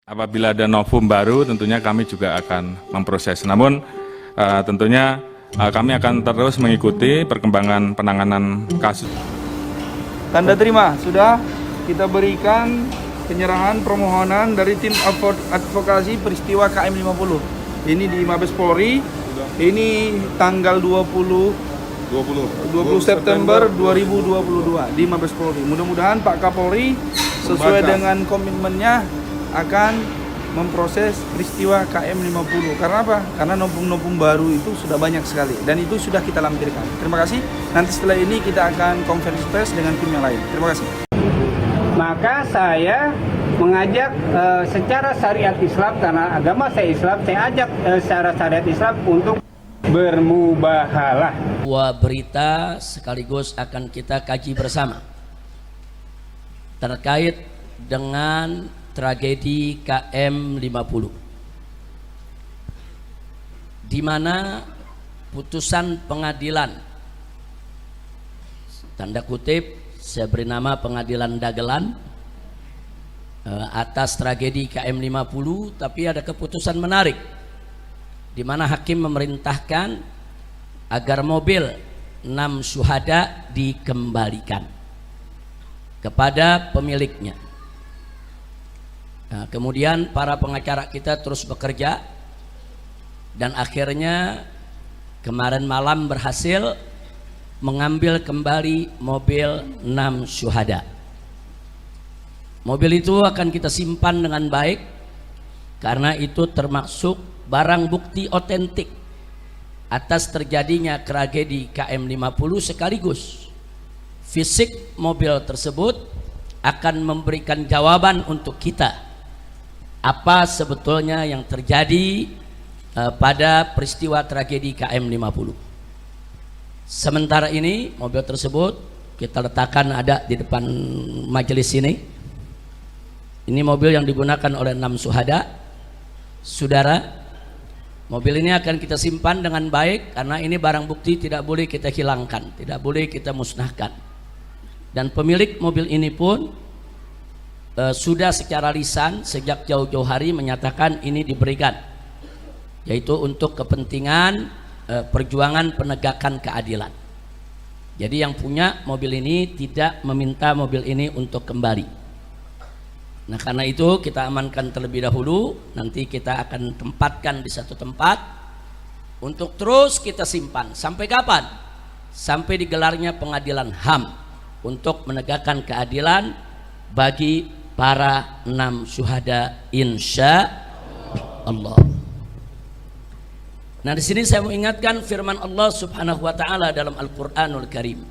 Apabila ada novum baru, tentunya kami juga akan memproses. Namun tentunya kami akan terus mengikuti perkembangan penanganan kasus. Tanda terima sudah kita berikan penyerahan permohonan dari tim advokasi peristiwa KM 50. Ini di Mabes Polri. Ini tanggal 20 September 2022 di Mabes Polri. Mudah-mudahan Pak Kapolri sesuai dengan komitmennya akan memproses peristiwa KM 50. Karena apa? Karena novum-novum baru itu sudah banyak sekali dan itu sudah kita lampirkan. Terima kasih. Nanti setelah ini kita akan konferensi pers dengan tim yang lain. Terima kasih. Maka saya mengajak secara syariat Islam, karena agama saya Islam, saya ajak secara syariat Islam untuk bermubahalah. Dua berita sekaligus akan kita kaji bersama terkait dengan tragedi KM 50, di mana putusan pengadilan, tanda kutip saya beri nama pengadilan dagelan, atas tragedi KM 50, tapi ada keputusan menarik di mana hakim memerintahkan agar mobil 6 syuhada dikembalikan kepada pemiliknya. Nah, kemudian para pengacara kita terus bekerja dan akhirnya kemarin malam berhasil mengambil kembali mobil 6 syuhada. Mobil itu akan kita simpan dengan baik karena itu termasuk barang bukti otentik atas terjadinya tragedi KM 50, sekaligus fisik mobil tersebut akan memberikan jawaban untuk kita apa sebetulnya yang terjadi pada peristiwa tragedi KM 50. Sementara ini mobil tersebut kita letakkan ada di depan majelis ini. Ini mobil yang digunakan oleh 6 syuhada. Saudara, mobil ini akan kita simpan dengan baik karena ini barang bukti, tidak boleh kita hilangkan, tidak boleh kita musnahkan. Dan pemilik mobil ini pun sudah secara lisan sejak jauh-jauh hari menyatakan ini diberikan, yaitu untuk kepentingan perjuangan penegakan keadilan. Jadi yang punya mobil ini tidak meminta mobil ini untuk kembali. Nah, karena itu kita amankan terlebih dahulu, nanti kita akan tempatkan di satu tempat untuk terus kita simpan. Sampai kapan? Sampai digelarnya pengadilan HAM untuk menegakkan keadilan bagi para 6 syuhada insya Allah. Nah, di sini saya mau ingatkan firman Allah Subhanahu wa taala dalam Al-Qur'anul Karim,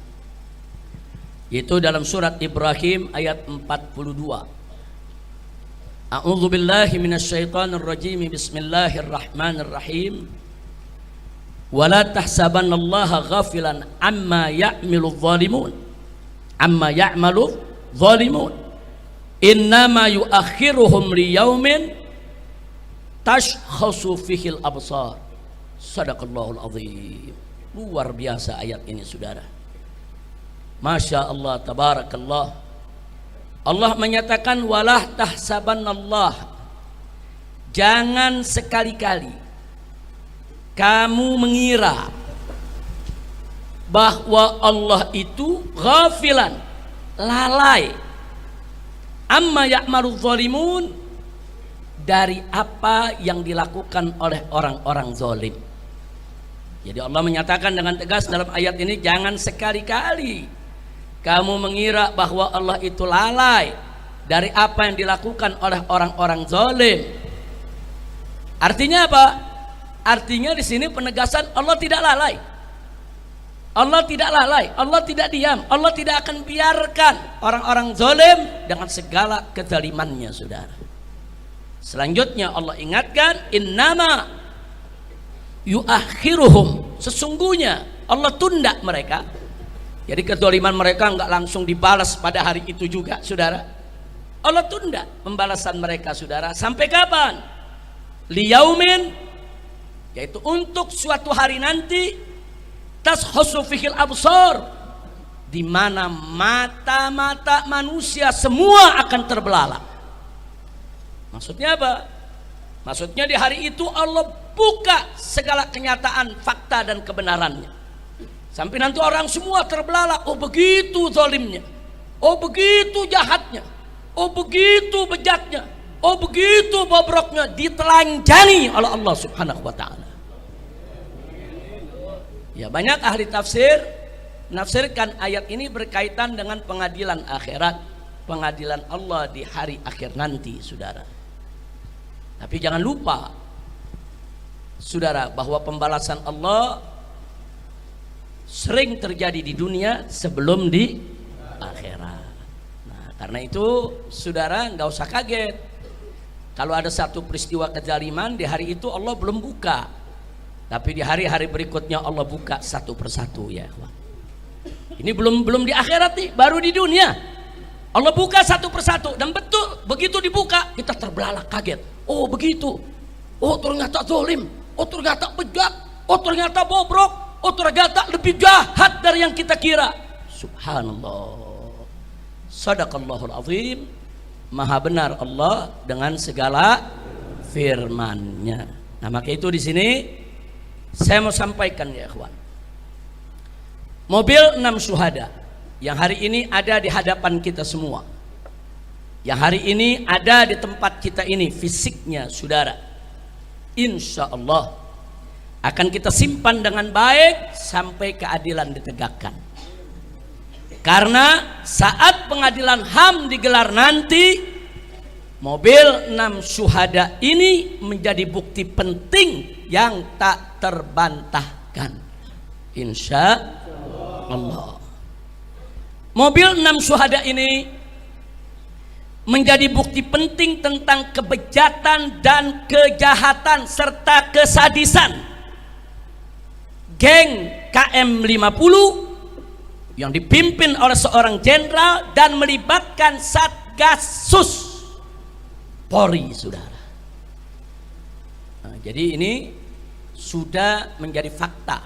yaitu dalam surat Ibrahim ayat 42. A'udzu billahi minasyaitonir rajim. Bismillahirrahmanirrahim. Wala tahsabannallaha ghafilan amma ya'malu dhalimun. Amma ya'malu dhalimun. Innama yuakhiruhum liyaumin tashkhasu fihil absar. Sadaqallahul azim. Luar biasa ayat ini, saudara. Masya Allah, tabarakallah. Allah menyatakan walah tahsabannallah, jangan sekali-kali kamu mengira bahwa Allah itu ghafilan, lalai, amma ya'malu zalimun, dari apa yang dilakukan oleh orang-orang zalim. Jadi Allah menyatakan dengan tegas dalam ayat ini, jangan sekali-kali kamu mengira bahwa Allah itu lalai dari apa yang dilakukan oleh orang-orang zalim. Artinya apa? Artinya di sini penegasan Allah tidak lalai. Allah tidak lalai, Allah tidak diam, Allah tidak akan biarkan orang-orang zalim dengan segala kezalimannya, saudara. Selanjutnya Allah ingatkan, innama yuakhiruhum, sesungguhnya Allah tunda mereka. Jadi kezaliman mereka enggak langsung dibalas pada hari itu juga, saudara. Allah tunda pembalasan mereka, saudara. Sampai kapan? Liyaumin, yaitu untuk suatu hari nanti, tashkhasu fihil absar, di mana mata-mata manusia semua akan terbelalak. Maksudnya apa? Maksudnya di hari itu Allah buka segala kenyataan, fakta dan kebenarannya. Sampai nanti orang semua terbelalak, oh begitu zalimnya, oh begitu jahatnya, oh begitu bejatnya, oh begitu bobroknya, ditelanjangi oleh Allah Subhanahu wa taala. Ya, banyak ahli tafsir menafsirkan ayat ini berkaitan dengan pengadilan akhirat, pengadilan Allah di hari akhir nanti, saudara. Tapi jangan lupa, saudara, bahwa pembalasan Allah sering terjadi di dunia sebelum di akhirat. Nah, karena itu, saudara, nggak usah kaget kalau ada satu peristiwa kezaliman di hari itu Allah belum buka, tapi di hari-hari berikutnya Allah buka satu persatu, ya. Ini belum di akhirat nih, baru di dunia Allah buka satu persatu, dan betul begitu dibuka kita terbelalak kaget. Oh begitu, oh ternyata zalim, oh ternyata bejat, oh ternyata bobrok, oh ternyata lebih jahat dari yang kita kira. Subhanallah, sadaqallahul azim. Maha benar Allah dengan segala firman-Nya. Nah, maka itu di sini saya mau sampaikan, ya ikhwan, mobil 6 syuhada yang hari ini ada di hadapan kita semua, yang hari ini ada di tempat kita ini fisiknya, saudara, insya Allah akan kita simpan dengan baik sampai keadilan ditegakkan. Karena saat pengadilan HAM digelar nanti, mobil 6 syuhada ini menjadi bukti penting yang tak terbantahkan, insya Allah. Mobil 6 syuhada ini menjadi bukti penting tentang kebejatan dan kejahatan serta kesadisan geng KM50 yang dipimpin oleh seorang jenderal dan melibatkan Satgasus Polri, saudara. Nah, jadi ini sudah menjadi fakta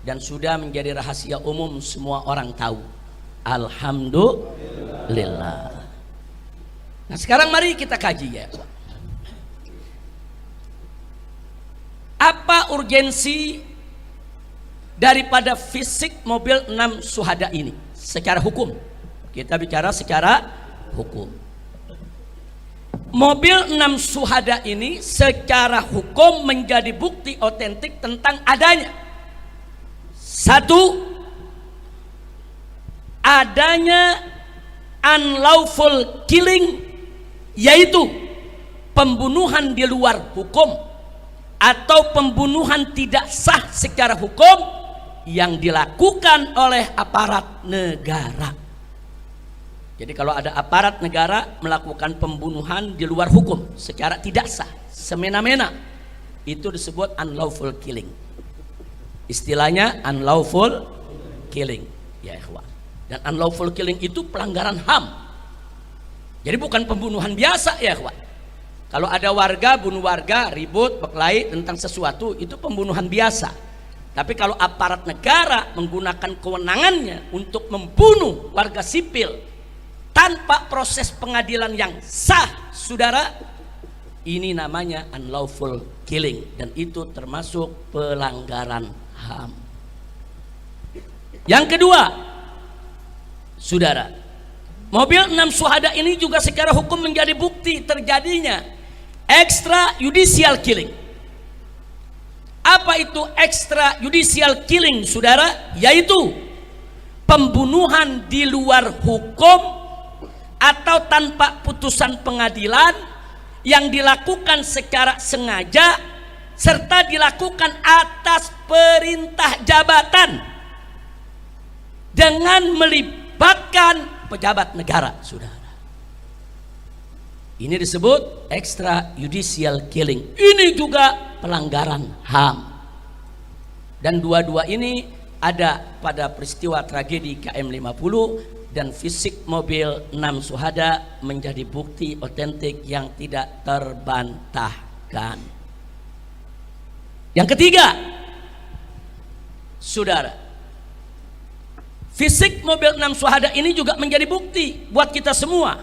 dan sudah menjadi rahasia umum, semua orang tahu. Alhamdulillah. Nah, sekarang mari kita kaji, ya. Apa urgensi daripada fisik mobil 6 syuhada ini secara hukum? Kita bicara secara hukum. Mobil 6 syuhada ini secara hukum menjadi bukti otentik tentang adanya satu, adanya unlawful killing, yaitu pembunuhan di luar hukum atau pembunuhan tidak sah secara hukum yang dilakukan oleh aparat negara. Jadi kalau ada aparat negara melakukan pembunuhan di luar hukum secara tidak sah, semena-mena, itu disebut unlawful killing. Istilahnya unlawful killing, ya ikhwan. Dan unlawful killing itu pelanggaran HAM. Jadi bukan pembunuhan biasa, ya ikhwan. Kalau ada warga bunuh warga, ribut, berkelahi tentang sesuatu, itu pembunuhan biasa. Tapi kalau aparat negara menggunakan kewenangannya untuk membunuh warga sipil tanpa proses pengadilan yang sah, saudara, ini namanya unlawful killing, dan itu termasuk pelanggaran HAM. Yang kedua, saudara, mobil 6 syuhada ini juga secara hukum menjadi bukti terjadinya extrajudicial killing. Apa itu extrajudicial killing, saudara? Yaitu pembunuhan di luar hukum atau tanpa putusan pengadilan yang dilakukan secara sengaja serta dilakukan atas perintah jabatan dengan melibatkan pejabat negara, saudara. Ini disebut extrajudicial killing. Ini juga pelanggaran HAM. Dan dua-dua ini ada pada peristiwa tragedi KM50, dan fisik mobil 6 syuhada menjadi bukti otentik yang tidak terbantahkan. Yang ketiga, saudara, fisik mobil 6 syuhada ini juga menjadi bukti buat kita semua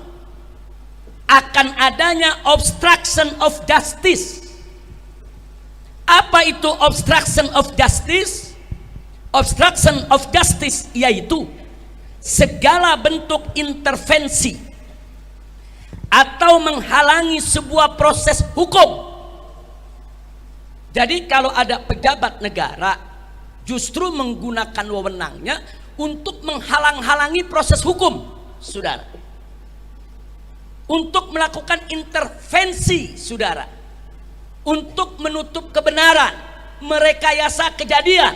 akan adanya obstruction of justice. Apa itu obstruction of justice? Obstruction of justice yaitu segala bentuk intervensi atau menghalangi sebuah proses hukum. Jadi kalau ada pejabat negara justru menggunakan wewenangnya untuk menghalang-halangi proses hukum, saudara, untuk melakukan intervensi, saudara, untuk menutup kebenaran, merekayasa kejadian,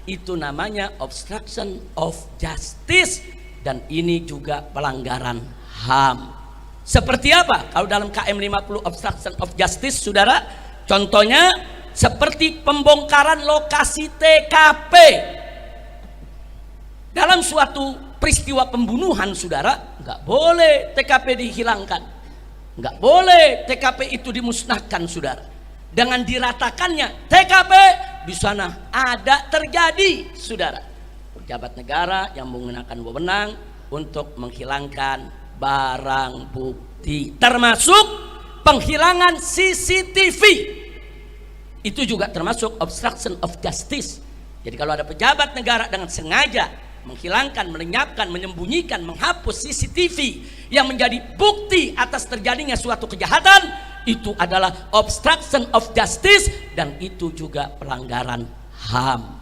itu namanya obstruction of justice, dan ini juga pelanggaran HAM. Seperti apa? Kalau dalam KM 50 obstruction of justice, saudara, contohnya seperti pembongkaran lokasi TKP. Dalam suatu peristiwa pembunuhan, saudara, nggak boleh TKP dihilangkan, nggak boleh TKP itu dimusnahkan, saudara. Dengan diratakannya TKP, di sana ada terjadi, saudara, pejabat negara yang menggunakan wewenang untuk menghilangkan barang bukti, termasuk penghilangan CCTV. Itu juga termasuk obstruction of justice. Jadi kalau ada pejabat negara dengan sengaja menghilangkan, melenyapkan, menyembunyikan, menghapus CCTV yang menjadi bukti atas terjadinya suatu kejahatan, itu adalah obstruction of justice, dan itu juga pelanggaran HAM.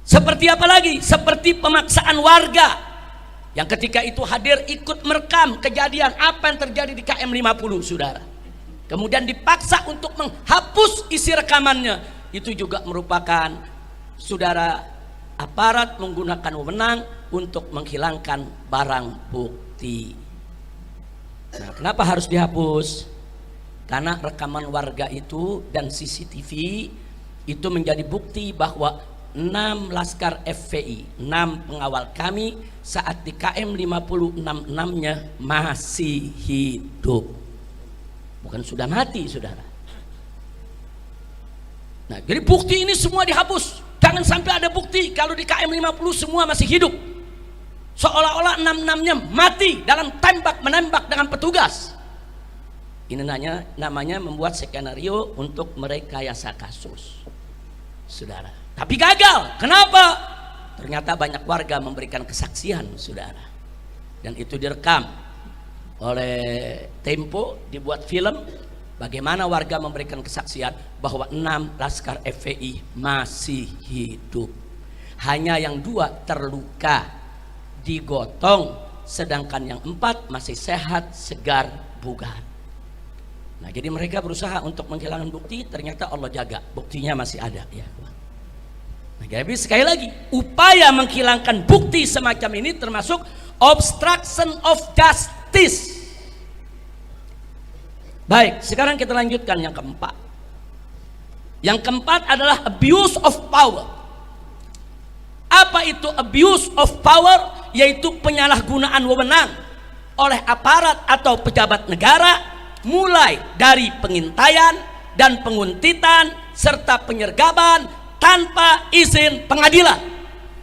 Seperti apa lagi? Seperti pemaksaan warga yang ketika itu hadir ikut merekam kejadian apa yang terjadi di KM 50, saudara, kemudian dipaksa untuk menghapus isi rekamannya. Itu juga merupakan, saudara, aparat menggunakan wewenang untuk menghilangkan barang bukti. Nah, kenapa harus dihapus? Karena rekaman warga itu dan CCTV itu menjadi bukti bahwa 6 laskar FPI, 6 pengawal kami saat di KM 50 6-nya masih hidup, bukan sudah mati, saudara. Nah, jadi bukti ini semua dihapus. Jangan sampai ada bukti kalau di KM 50 semua masih hidup, seolah-olah 6-6-nya mati dalam tembak menembak dengan petugas. Ini namanya membuat skenario untuk merekayasa kasus, saudara. Tapi gagal. Kenapa? Ternyata banyak warga memberikan kesaksian, saudara, dan itu direkam oleh Tempo, dibuat film bagaimana warga memberikan kesaksian bahwa 6 laskar FPI masih hidup. Hanya yang 2 terluka, digotong, sedangkan yang 4 masih sehat, segar, bugar. Nah, jadi mereka berusaha untuk menghilangkan bukti, ternyata Allah jaga, buktinya masih ada, ya. Nah, jadi sekali lagi, upaya menghilangkan bukti semacam ini termasuk obstruction of justice. Baik, sekarang kita lanjutkan yang keempat. Yang keempat adalah abuse of power. Apa itu abuse of power? Yaitu penyalahgunaan wewenang oleh aparat atau pejabat negara, mulai dari pengintaian dan penguntitan serta penyergapan tanpa izin pengadilan,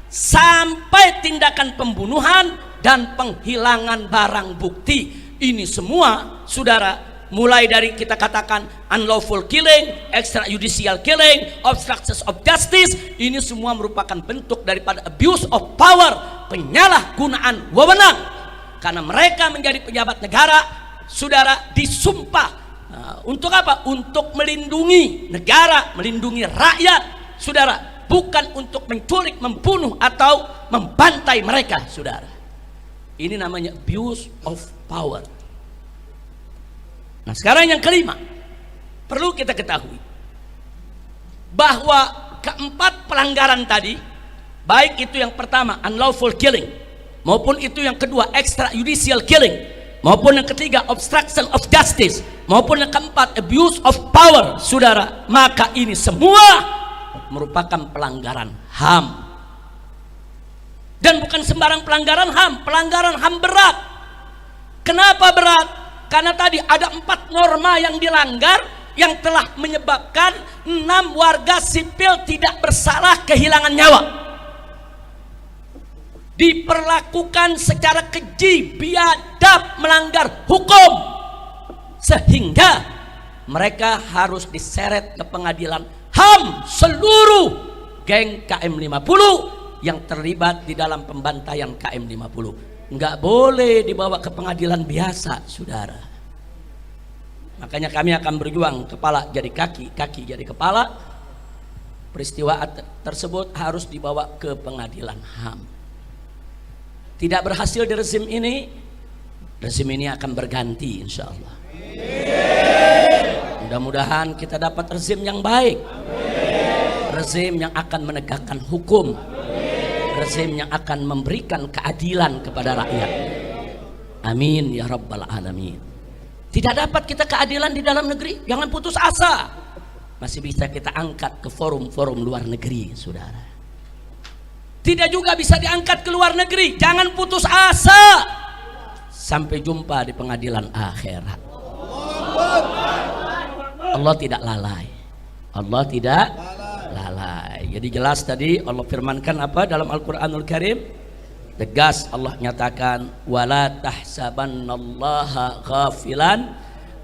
sampai tindakan pembunuhan dan penghilangan barang bukti. Ini semua, saudara, mulai dari kita katakan unlawful killing, extrajudicial killing, obstruction of justice, ini semua merupakan bentuk daripada abuse of power, penyalahgunaan wewenang. Karena mereka menjadi pejabat negara, saudara, disumpah untuk apa? Untuk melindungi negara, melindungi rakyat, saudara, bukan untuk menculik, membunuh atau membantai mereka, saudara. Ini namanya abuse of power. Nah, sekarang yang kelima, perlu kita ketahui bahwa keempat pelanggaran tadi, baik itu yang pertama unlawful killing, maupun itu yang kedua extrajudicial killing, maupun yang ketiga obstruction of justice, maupun yang keempat abuse of power, saudara, maka ini semua merupakan pelanggaran HAM. Dan bukan sembarang pelanggaran HAM, pelanggaran HAM berat. Kenapa berat? Karena tadi ada 4 norma yang dilanggar yang telah menyebabkan 6 warga sipil tidak bersalah kehilangan nyawa. diperlakukan secara keji, biadab, melanggar hukum, sehingga mereka harus diseret ke pengadilan HAM seluruh geng KM50 yang terlibat di dalam pembantaian KM50. Nggak boleh dibawa ke pengadilan biasa, saudara. Makanya kami akan berjuang, kepala jadi kaki, kaki jadi kepala. Peristiwa tersebut harus dibawa ke pengadilan HAM. Tidak berhasil di rezim ini akan berganti insya Allah. Mudah-mudahan kita dapat rezim yang baik, rezim yang akan menegakkan hukum, rezim yang akan memberikan keadilan kepada rakyat. Amin ya rabbal alamin. Tidak dapat kita keadilan di dalam negeri, jangan putus asa. Masih bisa kita angkat ke forum-forum luar negeri, saudara. Tidak juga bisa diangkat ke luar negeri, jangan putus asa. Sampai jumpa di pengadilan akhirat. Allah tidak lalai. Allah tidak lalai. Jadi jelas tadi Allah firmankan apa dalam Al-Qur'anul Karim? Tegas Allah nyatakan, wala tahsabannallaha ghafilan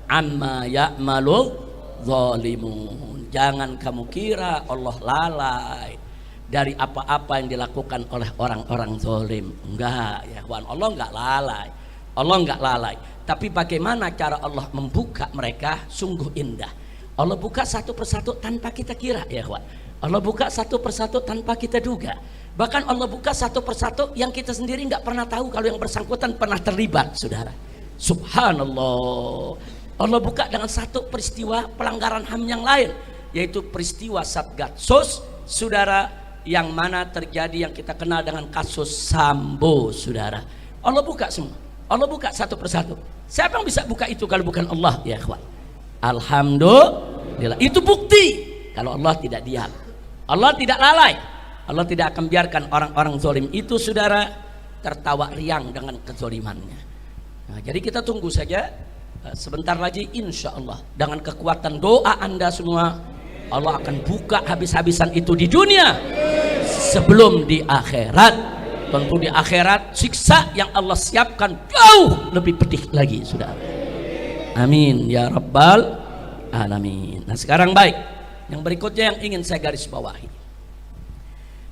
amma ya'malu zalimun. Jangan kamu kira Allah lalai dari apa-apa yang dilakukan oleh orang-orang zalim. Enggak ya kawan, Allah enggak lalai. Allah enggak lalai. Tapi bagaimana cara Allah membuka mereka sungguh indah. Allah buka satu persatu tanpa kita kira ya kawan. Allah buka satu persatu tanpa kita duga. Bahkan Allah buka satu persatu yang kita sendiri nggak pernah tahu kalau yang bersangkutan pernah terlibat, saudara. Subhanallah. Allah buka dengan satu peristiwa pelanggaran HAM yang lain, yaitu peristiwa Satgasus, saudara, yang mana terjadi yang kita kenal dengan kasus Sambo, saudara. Allah buka semua. Allah buka satu persatu. Siapa yang bisa buka itu kalau bukan Allah ya kawan? Alhamdulillah. Itu bukti kalau Allah tidak diam. Allah tidak lalai. Allah tidak akan biarkan orang-orang zalim itu, saudara, tertawa riang dengan kezalimannya. Nah, jadi kita tunggu saja. Sebentar lagi insya Allah dengan kekuatan doa Anda semua, Allah akan buka habis-habisan itu di dunia sebelum di akhirat. Tentu di akhirat siksa yang Allah siapkan jauh lebih pedih lagi, saudara. Amin ya rabbal alamin. Nah sekarang baik, yang berikutnya yang ingin saya garis bawahi,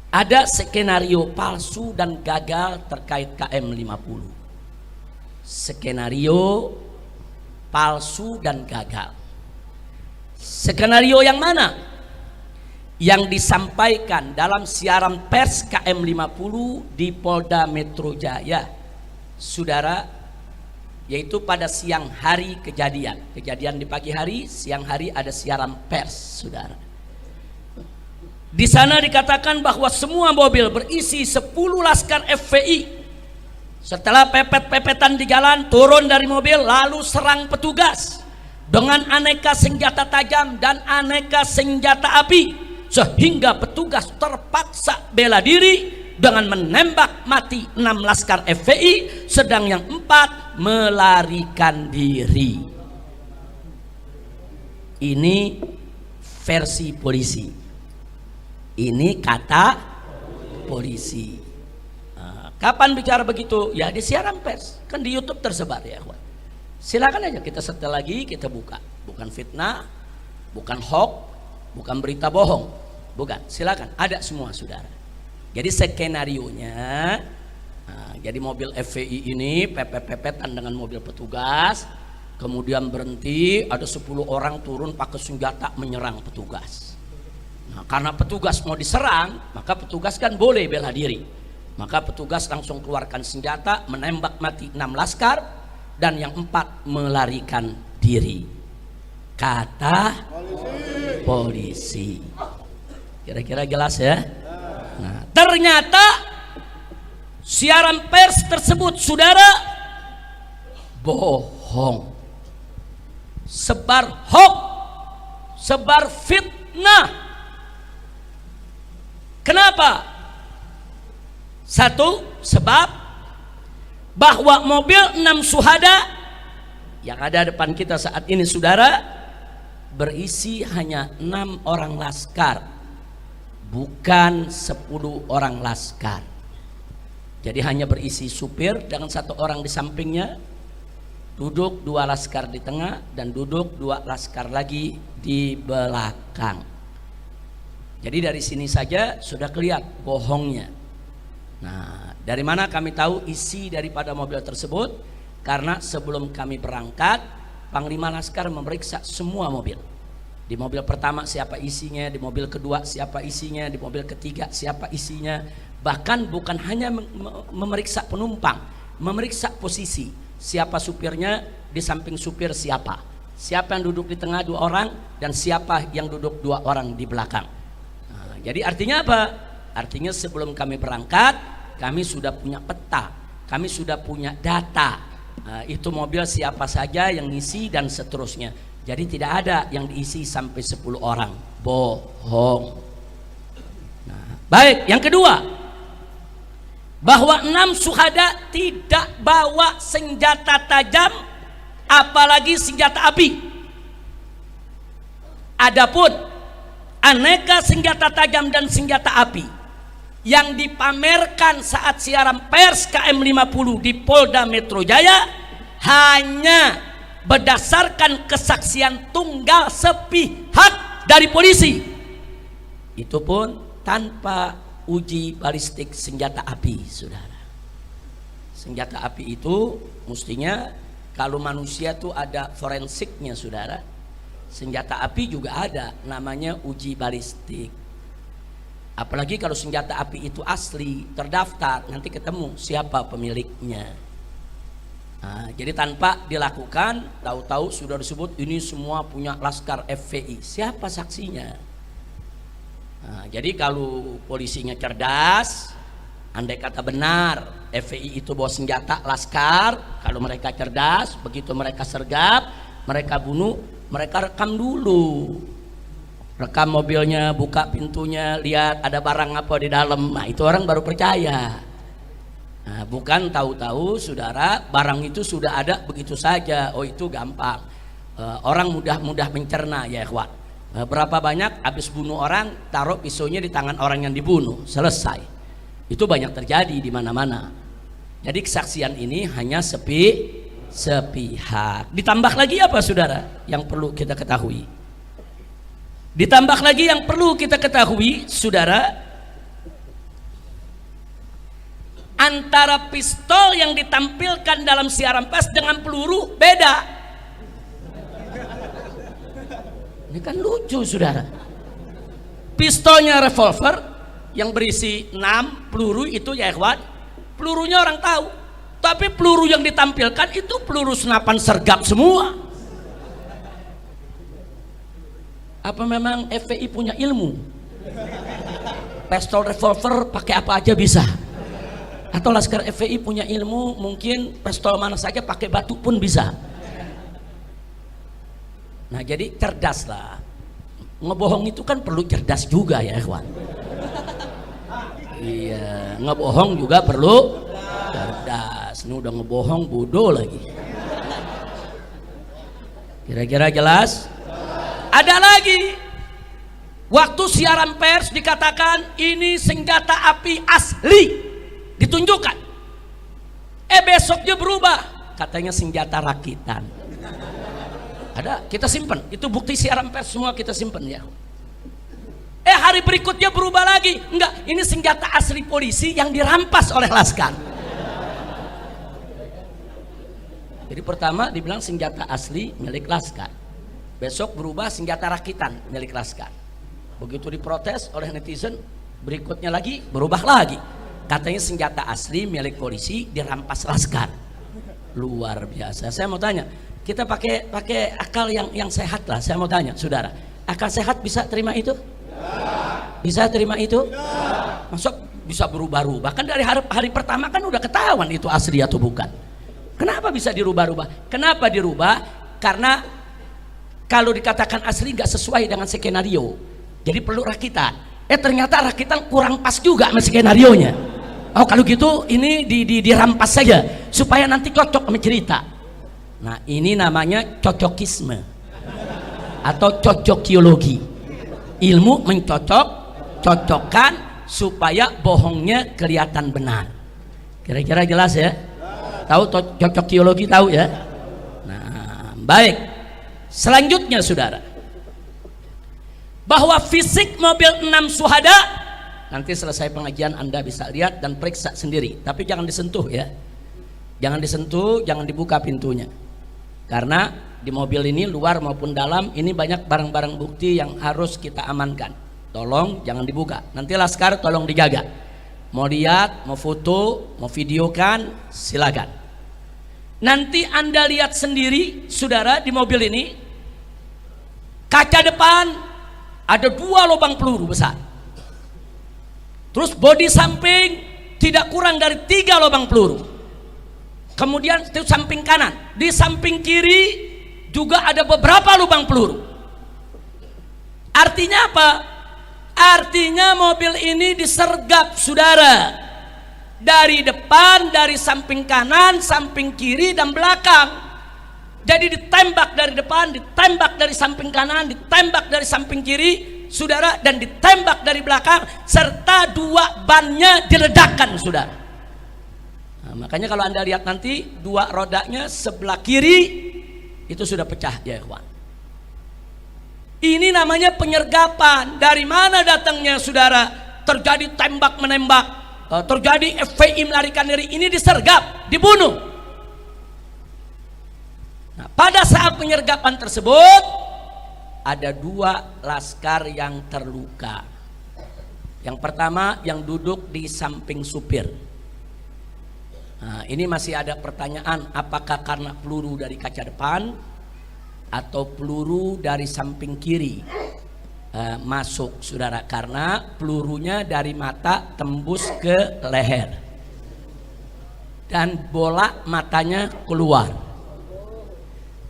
ada skenario palsu dan gagal terkait KM50. Skenario palsu dan gagal. Skenario yang mana? Yang disampaikan dalam siaran pers KM50 di Polda Metro Jaya, saudara, yaitu pada siang hari kejadian di pagi hari, siang hari ada siaran pers, saudara. Di sana dikatakan bahwa semua mobil berisi 10 laskar FPI setelah pepet-pepetan di jalan turun dari mobil lalu serang petugas dengan aneka senjata tajam dan aneka senjata api, sehingga petugas terpaksa bela diri dengan menembak mati 6 laskar FPI, sedang yang 4 melarikan diri. Ini versi polisi, ini kata polisi. Kapan bicara begitu? Ya di siaran pers, kan di YouTube tersebar ya kawan. Silakan aja kita setel lagi, kita buka. Bukan fitnah, bukan hoax, bukan berita bohong, bukan. Silakan, ada semua saudara. Jadi skenarionya, jadi mobil FPI ini pepet-pepetan dengan mobil petugas, kemudian berhenti, ada 10 orang turun pakai senjata menyerang petugas. Nah, karena petugas mau diserang, maka petugas kan boleh bela diri. Maka petugas langsung keluarkan senjata, menembak mati 6 laskar dan yang 4 melarikan diri. Kata polisi. Kira-kira jelas ya? Nah, ternyata siaran pers tersebut, saudara, bohong. Sebar hoax, sebar fitnah. Kenapa? Satu, sebab bahwa mobil 6 syuhada yang ada depan kita saat ini, saudara, berisi hanya 6 orang laskar, bukan 10 orang laskar. Jadi hanya berisi supir dengan satu orang di sampingnya, duduk 2 laskar di tengah, dan duduk 2 laskar lagi di belakang. Jadi dari sini saja sudah kelihatan bohongnya. Nah, dari mana kami tahu isi daripada mobil tersebut? Karena sebelum kami berangkat, Panglima Laskar memeriksa semua mobil. Di mobil pertama siapa isinya, di mobil kedua siapa isinya, di mobil ketiga siapa isinya. Bahkan bukan hanya memeriksa penumpang, memeriksa posisi. Siapa supirnya, di samping supir siapa. Siapa yang duduk di tengah 2 orang, dan siapa yang duduk 2 orang di belakang. Nah, jadi artinya apa? Artinya sebelum kami berangkat, kami sudah punya peta, kami sudah punya data. Itu mobil siapa saja yang ngisi dan seterusnya. Jadi tidak ada yang diisi sampai 10 orang. Bohong. Nah, baik, yang kedua, bahwa 6 syuhada tidak bawa senjata tajam, apalagi senjata api. Adapun aneka senjata tajam dan senjata api yang dipamerkan saat siaran pers KM50 di Polda Metro Jaya hanya berdasarkan kesaksian tunggal sepihak dari polisi. Itu pun tanpa uji balistik senjata api, saudara. Senjata api itu mestinya kalau manusia tuh ada forensiknya, saudara. Senjata api juga ada namanya uji balistik. Apalagi kalau senjata api itu asli, terdaftar, nanti ketemu siapa pemiliknya. Nah, jadi tanpa dilakukan, tahu-tahu sudah disebut ini semua punya Laskar FPI. Siapa saksinya? Nah, jadi kalau polisinya cerdas, andai kata benar FPI itu bawa senjata Laskar, kalau mereka cerdas, begitu mereka sergap, mereka bunuh, mereka rekam dulu. Rekam mobilnya, buka pintunya, lihat ada barang apa di dalam. Nah, itu orang baru percaya. Nah, bukan tahu-tahu saudara barang itu sudah ada begitu saja. Oh, itu gampang. Orang mudah mencerna, ya ikhwan. Berapa banyak habis bunuh orang, taruh pisaunya di tangan orang yang dibunuh, selesai. Itu banyak terjadi di mana-mana. Jadi kesaksian ini hanya sepihak. Ditambah lagi apa, saudara, yang perlu kita ketahui? Ditambah lagi yang perlu kita ketahui, saudara, antara pistol yang ditampilkan dalam siaran pers dengan peluru beda. Ini kan lucu, saudara. Pistolnya revolver yang berisi 6 peluru itu, ya ikhwan, pelurunya orang tahu. Tapi peluru yang ditampilkan itu peluru senapan sergap semua. Apa memang FPI punya ilmu? Pistol revolver pakai apa aja bisa? Atau Laskar FPI punya ilmu, mungkin pistol mana saja pakai batu pun bisa? Nah, jadi cerdaslah. Ngebohong itu kan perlu cerdas juga, ya ikhwan. Iya, ngebohong juga perlu cerdas. Ini udah ngebohong bodoh lagi. Kira-kira jelas? Ada lagi, waktu siaran pers dikatakan ini senjata api asli, ditunjukkan. Besoknya berubah, katanya senjata rakitan. Ada, kita simpan. Itu bukti siaran pers semua kita simpan, ya. Hari berikutnya berubah lagi. Enggak, ini senjata asli polisi yang dirampas oleh Laskar. Jadi pertama dibilang senjata asli milik Laskar. Besok berubah senjata rakitan milik Laskar. Begitu diprotes oleh netizen, berikutnya lagi berubah lagi. Katanya senjata asli milik polisi dirampas Laskar. Luar biasa. Saya mau tanya, kita pakai akal yang sehat lah. Saya mau tanya, saudara, akal sehat bisa terima itu? Bisa terima itu? Masuk bisa berubah-ubah. Kan dari hari pertama kan udah ketahuan itu asli atau bukan. Kenapa bisa dirubah-ubah? Kenapa dirubah? Karena kalau dikatakan asli nggak sesuai dengan skenario, jadi perlu rakitan. Ternyata rakitan kurang pas juga sama skenarionya. Oh, kalau gitu ini dirampas saja supaya nanti cocok sama cerita. Nah, ini namanya cocokisme atau cocokiologi. Ilmu mencocokkan supaya bohongnya kelihatan benar. Kira-kira jelas ya? Tahu cocok teologi tahu ya? Nah, baik. Selanjutnya saudara, bahwa fisik mobil 6 syuhada, nanti selesai pengajian Anda bisa lihat dan periksa sendiri, tapi jangan disentuh ya. Jangan disentuh, jangan dibuka pintunya. Karena di mobil ini luar maupun dalam ini banyak barang-barang bukti yang harus kita amankan. Tolong jangan dibuka. Nanti Laskar tolong dijaga. Mau lihat, mau foto, mau videokan, silakan. Nanti Anda lihat sendiri, saudara, di mobil ini kaca depan ada 2 lubang peluru besar. Terus bodi samping tidak kurang dari 3 lubang peluru. Kemudian itu samping kanan, di samping kiri juga ada beberapa lubang peluru. Artinya apa? Artinya mobil ini disergap saudara, dari depan, dari samping kanan, samping kiri dan belakang. Jadi ditembak dari depan, ditembak dari samping kanan, ditembak dari samping kiri saudara, dan ditembak dari belakang, serta 2 bannya diledakkan saudara. Nah, makanya kalau Anda lihat nanti 2 rodanya sebelah kiri itu sudah pecah ya ikhwan. Ini namanya penyergapan. Dari mana datangnya saudara? Terjadi tembak menembak, terjadi FPI melarikan diri, ini disergap, dibunuh. Nah, pada saat penyergapan tersebut ada 2 laskar yang terluka. Yang pertama yang duduk di samping supir. Nah, ini masih ada pertanyaan, apakah karena peluru dari kaca depan atau peluru dari samping kiri masuk saudara, karena pelurunya dari mata tembus ke leher dan bola matanya keluar.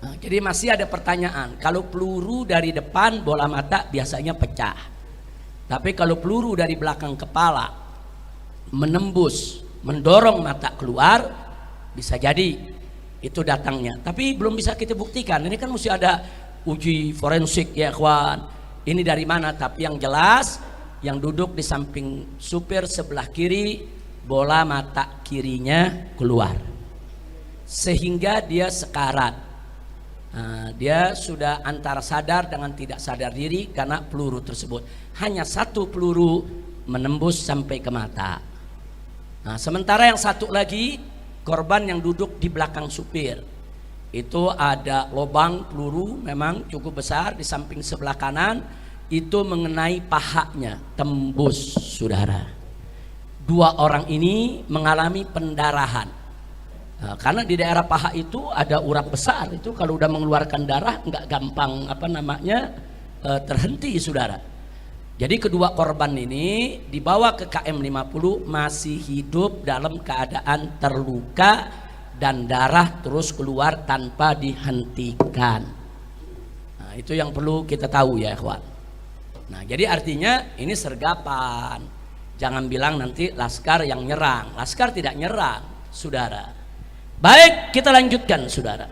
Nah, jadi masih ada pertanyaan, kalau peluru dari depan bola mata biasanya pecah, tapi kalau peluru dari belakang kepala menembus, mendorong mata keluar, bisa jadi itu datangnya, tapi belum bisa kita buktikan. Ini kan mesti ada uji forensik ya kawan. Ini dari mana? Tapi yang jelas yang duduk di samping supir sebelah kiri, bola mata kirinya keluar sehingga dia sekarat. Nah, dia sudah antara sadar dengan tidak sadar diri karena peluru tersebut. Hanya 1 peluru menembus sampai ke mata. Nah, sementara yang satu lagi korban yang duduk di belakang supir, itu ada lubang peluru memang cukup besar di samping sebelah kanan, itu mengenai pahanya, tembus saudara. 2 orang ini mengalami pendarahan. Nah, karena di daerah paha itu ada urat besar, itu kalau udah mengeluarkan darah nggak gampang terhenti saudara. Jadi kedua korban ini dibawa ke KM 50 masih hidup dalam keadaan terluka dan darah terus keluar tanpa dihentikan. Nah, itu yang perlu kita tahu ya ikhwan. Nah, jadi artinya ini sergapan. Jangan bilang nanti laskar yang nyerang. Laskar tidak nyerang saudara. Baik, kita lanjutkan saudara.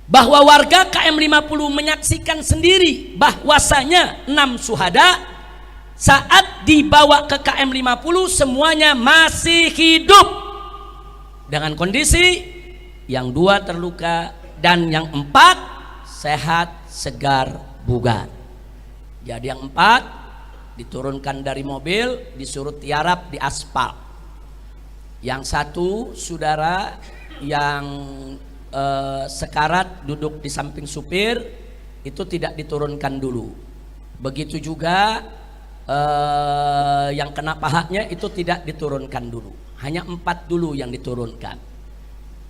Bahwa warga KM 50 menyaksikan sendiri bahwasanya 6 syuhada saat dibawa ke KM 50 semuanya masih hidup dengan kondisi yang 2 terluka dan yang 4 sehat segar bugar. Jadi yang 4 diturunkan dari mobil, disuruh tiarap di aspal. Yang 1 saudara yang sekarat duduk di samping supir itu tidak diturunkan dulu. Begitu juga yang kena pahanya itu tidak diturunkan dulu. Hanya 4 dulu yang diturunkan.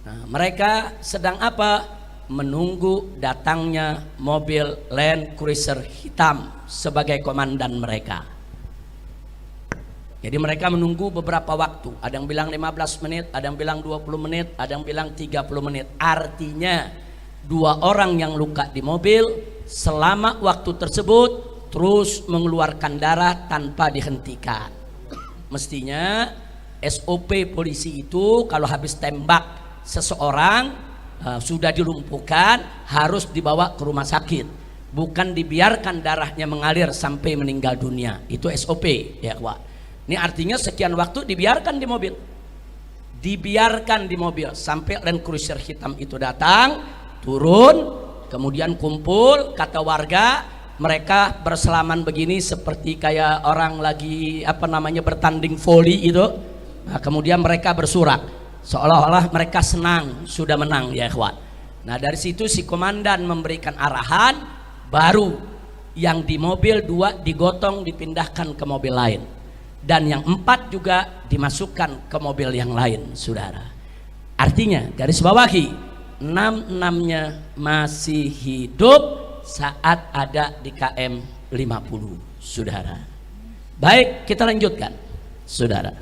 Nah, mereka sedang apa? Menunggu datangnya mobil Land Cruiser hitam sebagai komandan mereka. Jadi mereka menunggu beberapa waktu. Ada yang bilang 15 menit, ada yang bilang 20 menit, ada yang bilang 30 menit. Artinya 2 orang yang luka di mobil selama waktu tersebut terus mengeluarkan darah tanpa dihentikan. Mestinya SOP polisi itu kalau habis tembak seseorang sudah dilumpuhkan harus dibawa ke rumah sakit, bukan dibiarkan darahnya mengalir sampai meninggal dunia. Itu SOP ya Pak. Ini artinya sekian waktu dibiarkan di mobil dibiarkan di mobil sampai Land Cruiser hitam itu datang, turun, kemudian kumpul, kata warga mereka berselaman begini seperti kayak orang lagi bertanding voli itu. Nah, kemudian mereka bersorak seolah-olah mereka senang sudah menang ya ikhwan. Nah, dari situ si komandan memberikan arahan, baru yang di mobil 2 digotong dipindahkan ke mobil lain, dan yang 4 juga dimasukkan ke mobil yang lain, saudara. Artinya garis bawahi, 6-6-nya masih hidup saat ada di KM 50, saudara. Baik, kita lanjutkan, saudara.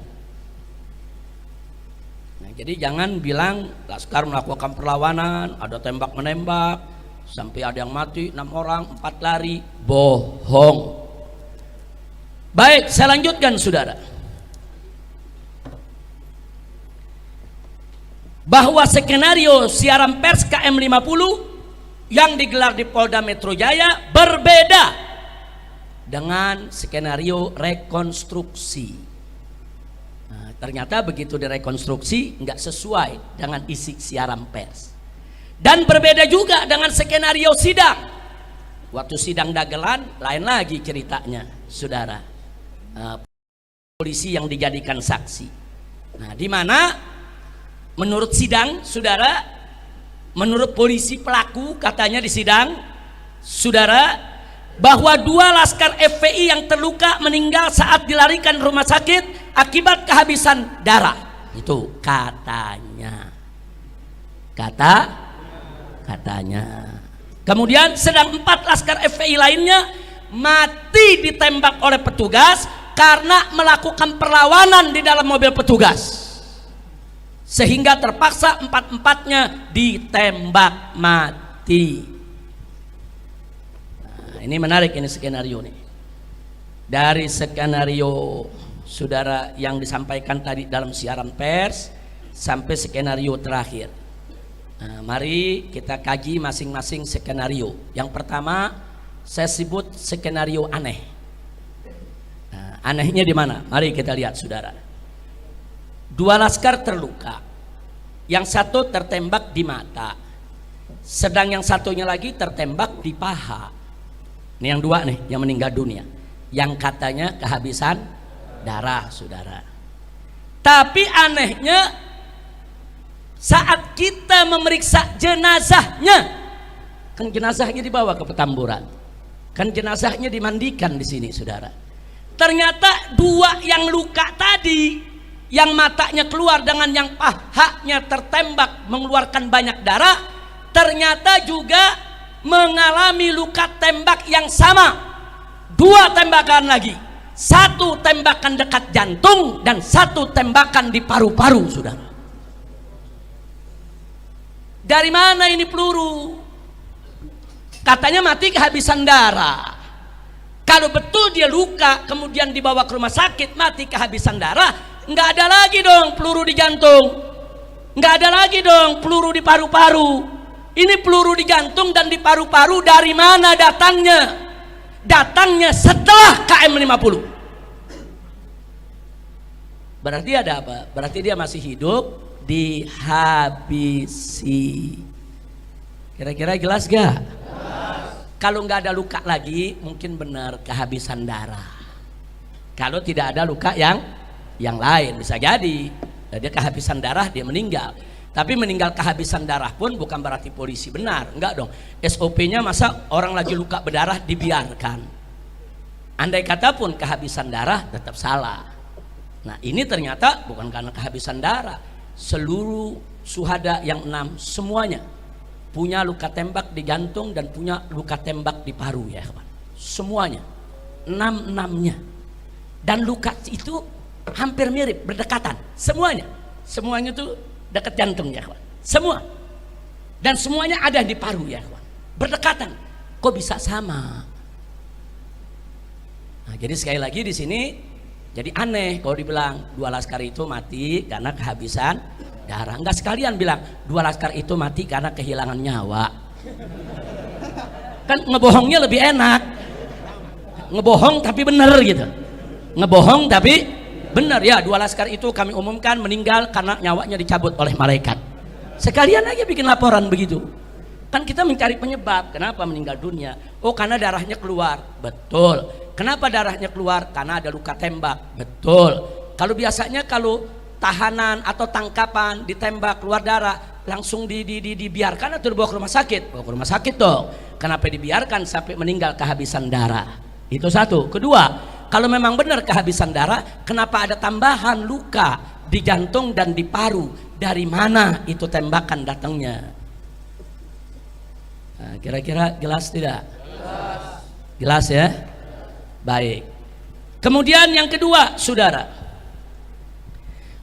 Nah, jadi jangan bilang Laskar melakukan perlawanan, ada tembak menembak sampai ada yang mati, 6 orang, 4 lari, bohong. Baik, saya lanjutkan, saudara. Bahwa skenario siaran pers KM 50 yang digelar di Polda Metro Jaya berbeda dengan skenario rekonstruksi. Nah, ternyata begitu direkonstruksi nggak sesuai dengan isi siaran pers. Dan berbeda juga dengan skenario sidang. Waktu sidang dagelan lain lagi ceritanya, saudara. Polisi yang dijadikan saksi. Nah, di mana menurut sidang, saudara, menurut polisi pelaku katanya di sidang, saudara, bahwa 2 laskar FPI yang terluka meninggal saat dilarikan rumah sakit akibat kehabisan darah. Itu katanya. Katanya. Kemudian sedang 4 laskar FPI lainnya mati ditembak oleh petugas karena melakukan perlawanan di dalam mobil petugas, sehingga terpaksa 4-4-nya ditembak mati. Nah, ini menarik, ini skenario nih. Dari skenario saudara yang disampaikan tadi dalam siaran pers sampai skenario terakhir. Nah, mari kita kaji masing-masing skenario. Yang pertama saya sebut skenario aneh. Nah, anehnya di mana? Mari kita lihat, saudara. 2 laskar terluka, yang satu tertembak di mata, sedang yang satunya lagi tertembak di paha. Ini yang 2 nih yang meninggal dunia, yang katanya kehabisan darah, saudara. Tapi anehnya saat kita memeriksa jenazahnya, kan jenazahnya dibawa ke Petamburan, kan jenazahnya dimandikan di sini, saudara. Ternyata 2 yang luka tadi, yang matanya keluar dengan yang pahanya tertembak mengeluarkan banyak darah, ternyata juga mengalami luka tembak yang sama. 2 tembakan lagi, 1 tembakan dekat jantung dan 1 tembakan di paru-paru, saudara. Dari mana ini peluru? Katanya mati kehabisan darah. Kalau betul dia luka kemudian dibawa ke rumah sakit mati kehabisan darah, nggak ada lagi dong peluru di jantung, nggak ada lagi dong peluru di paru-paru. Ini peluru di jantung dan di paru-paru dari mana datangnya? Datangnya setelah KM 50. Berarti ada apa? Berarti dia masih hidup, dihabisi. Kira-kira jelas gak? Kalau nggak ada luka lagi mungkin benar kehabisan darah. Kalau tidak ada luka yang lain bisa jadi dia kehabisan darah, dia meninggal. Tapi meninggal kehabisan darah pun bukan berarti polisi benar, enggak dong. SOP-nya masa orang lagi luka berdarah dibiarkan. Andai kata pun kehabisan darah tetap salah. Nah, ini ternyata bukan karena kehabisan darah. Seluruh syuhada yang 6 semuanya punya luka tembak di jantung dan punya luka tembak di paru, ya kawan. Semuanya 6-6-nya. Dan luka itu hampir mirip, berdekatan. Semuanya tuh dekat jantung, ya kawan. Semua. Dan semuanya ada di paru, ya kawan. Berdekatan. Kok bisa sama? Nah, jadi sekali lagi di sini jadi aneh kalau dibilang 2 laskar itu mati karena kehabisan darah. Enggak sekalian bilang 2 laskar itu mati karena kehilangan nyawa. Kan ngebohongnya lebih enak. Ngebohong tapi bener gitu. Ngebohong tapi Benar ya, 2 laskar itu kami umumkan meninggal karena nyawanya dicabut oleh malaikat. Sekalian aja bikin laporan begitu. Kan kita mencari penyebab kenapa meninggal dunia. Oh, karena darahnya keluar. Betul. Kenapa darahnya keluar? Karena ada luka tembak. Betul. Kalau biasanya kalau tahanan atau tangkapan ditembak keluar darah, langsung dibiarkan atau dibawa ke rumah sakit? Bawa ke rumah sakit dong. Kenapa dibiarkan sampai meninggal kehabisan darah? Itu satu. Kedua, kalau memang benar kehabisan darah, kenapa ada tambahan luka di jantung dan di paru? Dari mana itu tembakan datangnya? Nah, kira-kira jelas tidak? Jelas ya? Baik. Kemudian yang kedua, saudara,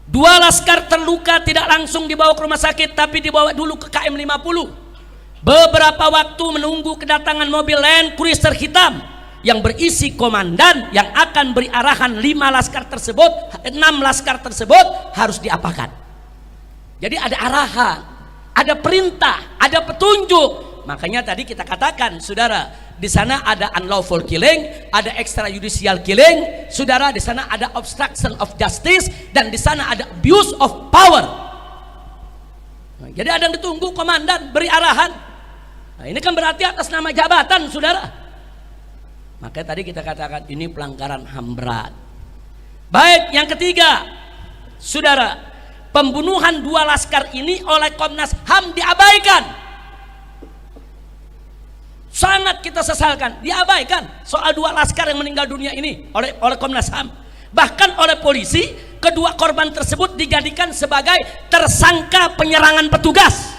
2 laskar terluka tidak langsung dibawa ke rumah sakit, tapi dibawa dulu ke KM 50. Beberapa waktu menunggu kedatangan mobil Land Cruiser hitam yang berisi komandan yang akan beri arahan 6 laskar tersebut harus diapakan. Jadi ada arahan, ada perintah, ada petunjuk. Makanya tadi kita katakan, saudara, di sana ada unlawful killing, ada extrajudicial killing, saudara, di sana ada obstruction of justice, dan di sana ada abuse of power. Nah, jadi ada yang ditunggu komandan beri arahan. Nah, ini kan berarti atas nama jabatan, saudara. Makanya tadi kita katakan ini pelanggaran HAM berat. Baik, yang ketiga, saudara, pembunuhan 2 laskar ini oleh Komnas HAM diabaikan. Sangat kita sesalkan, diabaikan soal 2 laskar yang meninggal dunia ini oleh Komnas HAM. Bahkan oleh polisi, kedua korban tersebut dijadikan sebagai tersangka penyerangan petugas.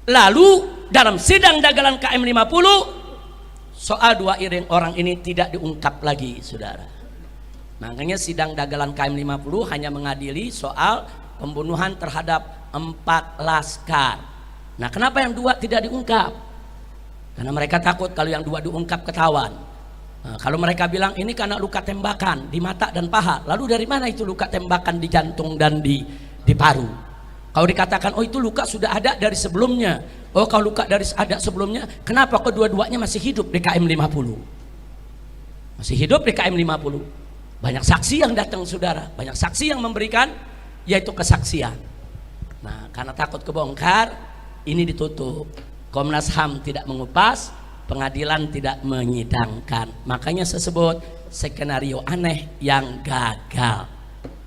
Lalu dalam sidang dagelan KM 50, soal 2 orang ini tidak diungkap lagi, saudara. Makanya sidang dagelan KM 50 hanya mengadili soal pembunuhan terhadap 4 laskar. Nah, kenapa yang 2 tidak diungkap? Karena mereka takut kalau yang 2 diungkap ketahuan. Nah, kalau mereka bilang ini karena luka tembakan di mata dan paha, lalu dari mana itu luka tembakan di jantung dan di paru? Kalau dikatakan oh itu luka sudah ada dari sebelumnya, oh kalau luka dari ada sebelumnya, kenapa kedua-duanya masih hidup di KM 50? Masih hidup di KM 50. Banyak saksi yang datang, saudara, banyak saksi yang memberikan yaitu kesaksian. Nah, karena takut kebongkar, ini ditutup. Komnas HAM tidak mengupas, pengadilan tidak menyidangkan. Makanya sebut skenario aneh yang gagal.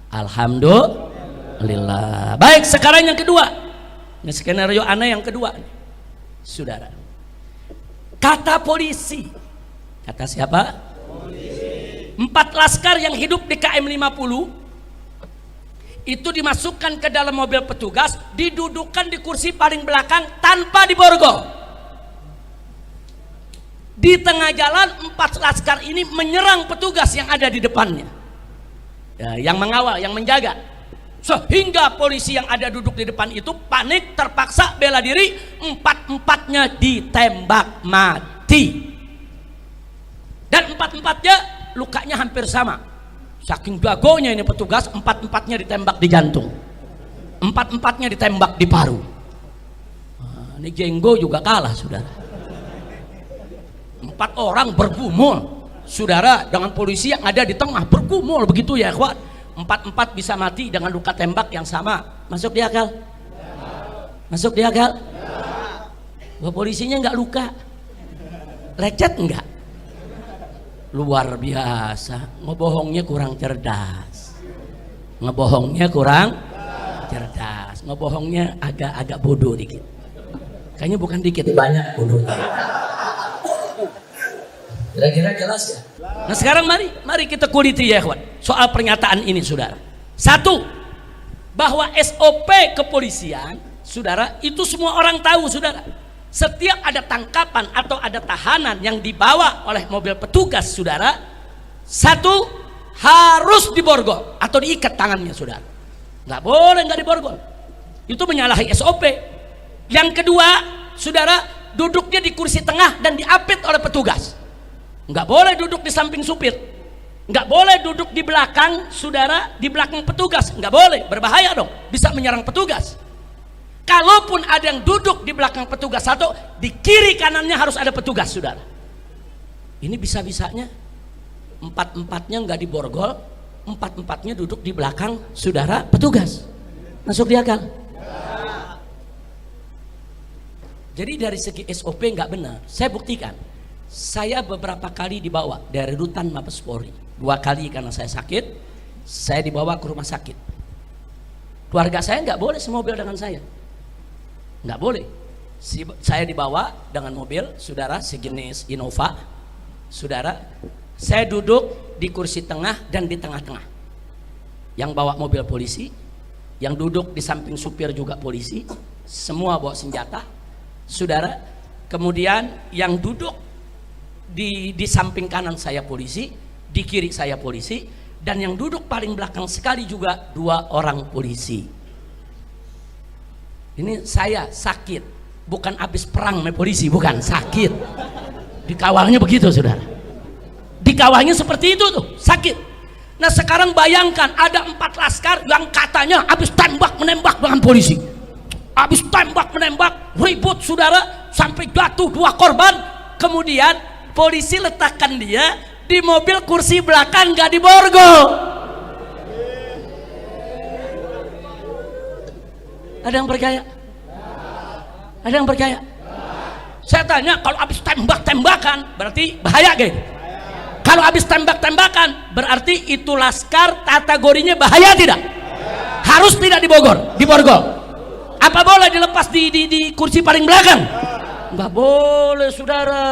Alhamdulillah. Baik, sekarang yang kedua. Ini skenario aneh yang kedua, saudara. Kata polisi. Kata siapa? Polisi. 4 laskar yang hidup di KM 50 itu dimasukkan ke dalam mobil petugas, didudukkan di kursi paling belakang tanpa diborgol. Di tengah jalan 4 laskar ini menyerang petugas yang ada di depannya, ya, yang mengawal, yang menjaga, sehingga polisi yang ada duduk di depan itu panik, terpaksa bela diri, 4-empatnya ditembak mati, dan 4-empatnya lukanya hampir sama. Saking jagonya ini petugas, 4-empatnya ditembak di jantung, 4-empatnya ditembak di paru. Nah, ini Jenggo juga kalah, saudara. 4 orang bergumul, saudara, dengan polisi yang ada di tengah, bergumul begitu ya, kawan. 4-4 bisa mati dengan luka tembak yang sama. Masuk di akal? Masuk di akal? Bahwa polisinya nggak luka, lecet enggak? Luar biasa. Ngebohongnya kurang cerdas, ngebohongnya kurang cerdas, ngebohongnya agak bodoh dikit. Kayaknya bukan dikit, banyak bodohnya. Kira-kira jelas ya? Nah, sekarang mari kita kuliti ya, kawan, soal pernyataan ini, saudara. 1, bahwa SOP kepolisian, saudara, itu semua orang tahu, saudara. Setiap ada tangkapan atau ada tahanan yang dibawa oleh mobil petugas, saudara, 1 harus diborgol atau diikat tangannya, saudara. Nggak boleh nggak diborgol. Itu menyalahi SOP. Yang kedua, saudara, duduknya di kursi tengah dan diapit oleh petugas. Nggak boleh duduk di samping supir. Nggak boleh duduk di belakang, saudara, di belakang petugas. Nggak boleh, berbahaya dong, bisa menyerang petugas. Kalaupun ada yang duduk di belakang petugas 1, di kiri kanannya harus ada petugas, saudara. Ini bisa-bisanya empat-empatnya nggak diborgol, empat-empatnya duduk di belakang saudara petugas. Masuk di akal? Jadi dari segi SOP nggak benar. Saya buktikan. Saya beberapa kali dibawa dari rutan Mabes Polri. 2 kali karena saya sakit, saya dibawa ke rumah sakit. Keluarga saya nggak boleh semobil dengan saya, nggak boleh. Saya dibawa dengan mobil, saudara, sejenis Innova, saudara. Saya duduk di kursi tengah dan di tengah-tengah. Yang bawa mobil polisi, yang duduk di samping supir juga polisi, semua bawa senjata, saudara. Kemudian yang duduk di samping kanan saya polisi, di kiri saya polisi, dan yang duduk paling belakang sekali juga 2 orang polisi. Ini saya sakit, bukan habis perang sama polisi, bukan, sakit. Dikawalnya begitu, saudara. Dikawalnya seperti itu tuh, sakit. Nah sekarang bayangkan ada 4 laskar yang katanya habis tembak menembak dengan polisi, habis tembak menembak, ribut saudara, sampai jatuh 2 korban. Kemudian polisi letakkan dia di mobil kursi belakang, gak diborgol. Ada yang percaya? Ada yang percaya? Saya tanya, kalau habis tembak-tembakan berarti bahaya gitu. Kalau habis tembak-tembakan berarti itu laskar kategorinya bahaya tidak? Harus tidak diborgol. Apa boleh dilepas di kursi paling belakang? Nggak boleh, saudara.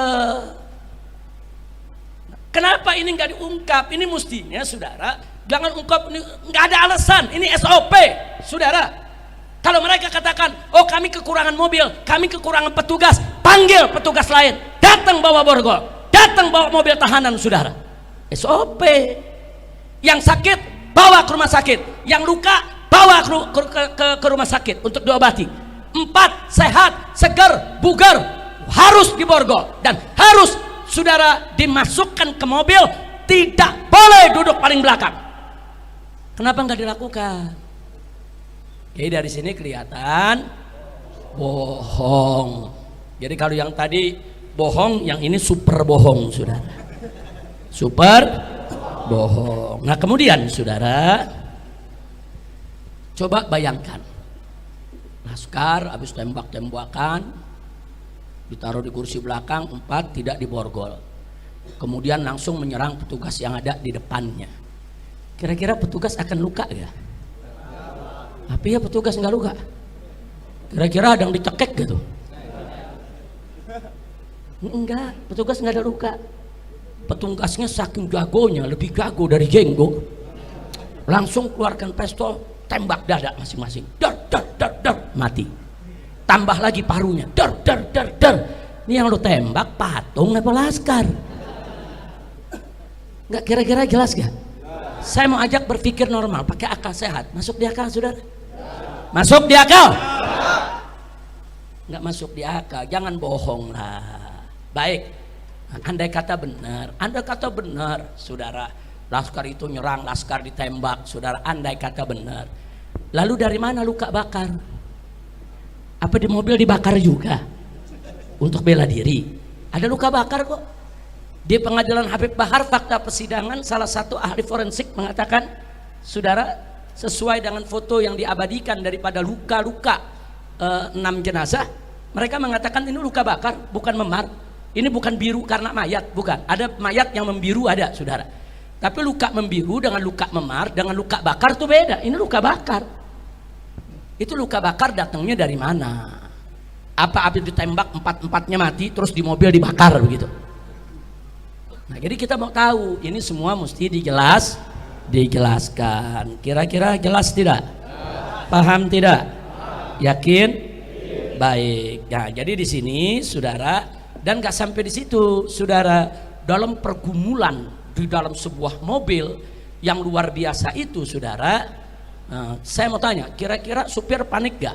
Kenapa ini nggak diungkap? Ini mestinya, saudara, jangan ungkap. Nggak ada alasan. Ini SOP, saudara. Kalau mereka katakan, oh kami kekurangan mobil, kami kekurangan petugas, panggil petugas lain, datang bawa borgol, datang bawa mobil tahanan, saudara. SOP. Yang sakit bawa ke rumah sakit, yang luka bawa ke rumah sakit untuk diobati. 4 sehat, segar, bugar, harus diborgol dan harus, saudara, dimasukkan ke mobil, tidak boleh duduk paling belakang. Kenapa nggak dilakukan? Jadi dari sini kelihatan bohong. Jadi kalau yang tadi bohong, yang ini super bohong, saudara. Super bohong. Nah kemudian, saudara, coba bayangkan, laskar habis tembak-tembakan, ditaruh di kursi belakang, 4 tidak diborgol. Kemudian langsung menyerang petugas yang ada di depannya. Kira-kira petugas akan luka ya? Tapi ya petugas nggak luka. Kira-kira ada yang dicekek gitu? Enggak, petugas nggak ada luka. Petugasnya saking jagonya, lebih jago dari jenggo, langsung keluarkan pistol, tembak dada masing-masing, dar, mati. Tambah lagi parunya, dar. Ini yang lo tembak patung apa laskar? Nggak, kira-kira jelas gak? Saya mau ajak berpikir normal, pakai akal sehat. Masuk di akal, saudara? Masuk di akal? Nggak masuk di akal, jangan bohong lah. Baik, andai kata benar, saudara, laskar itu nyerang, laskar ditembak, saudara, andai kata benar. Lalu dari mana luka bakar? Apa di mobil dibakar juga untuk bela diri? Ada luka bakar kok. Di pengadilan Habib Bahar, fakta persidangan, salah satu ahli forensik mengatakan, saudara, sesuai dengan foto yang diabadikan daripada luka-luka 6 jenazah, mereka mengatakan ini luka bakar, bukan memar. Ini bukan biru karena mayat, bukan. Ada mayat yang membiru, ada, saudara. Tapi luka membiru dengan luka memar dengan luka bakar itu beda. Ini luka bakar. Itu luka bakar datangnya dari mana? Apa habis ditembak 4-4-nya mati terus di mobil dibakar begitu? Nah, jadi kita mau tahu, ini semua mesti dijelaskan. Kira-kira jelas tidak? Paham tidak? Yakin? Baik. Nah, jadi di sini, saudara, dan gak sampai di situ, saudara, dalam pergumulan di dalam sebuah mobil yang luar biasa itu, saudara, saya mau tanya, kira-kira supir panik gak?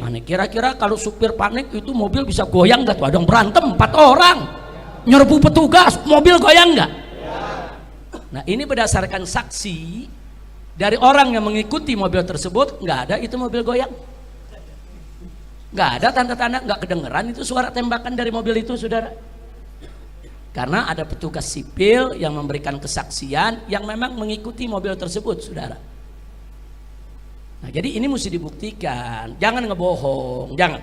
Panik. Kira-kira kalau supir panik itu mobil bisa goyang gak tuh? Ada yang berantem 4 orang nyerbu petugas, mobil goyang nggak? Nah, ini berdasarkan saksi dari orang yang mengikuti mobil tersebut, nggak ada itu mobil goyang, nggak ada tanda-tanda, nggak kedengeran itu suara tembakan dari mobil itu, saudara. Karena ada petugas sipil yang memberikan kesaksian yang memang mengikuti mobil tersebut, saudara. Nah, jadi ini mesti dibuktikan, jangan ngebohong, jangan.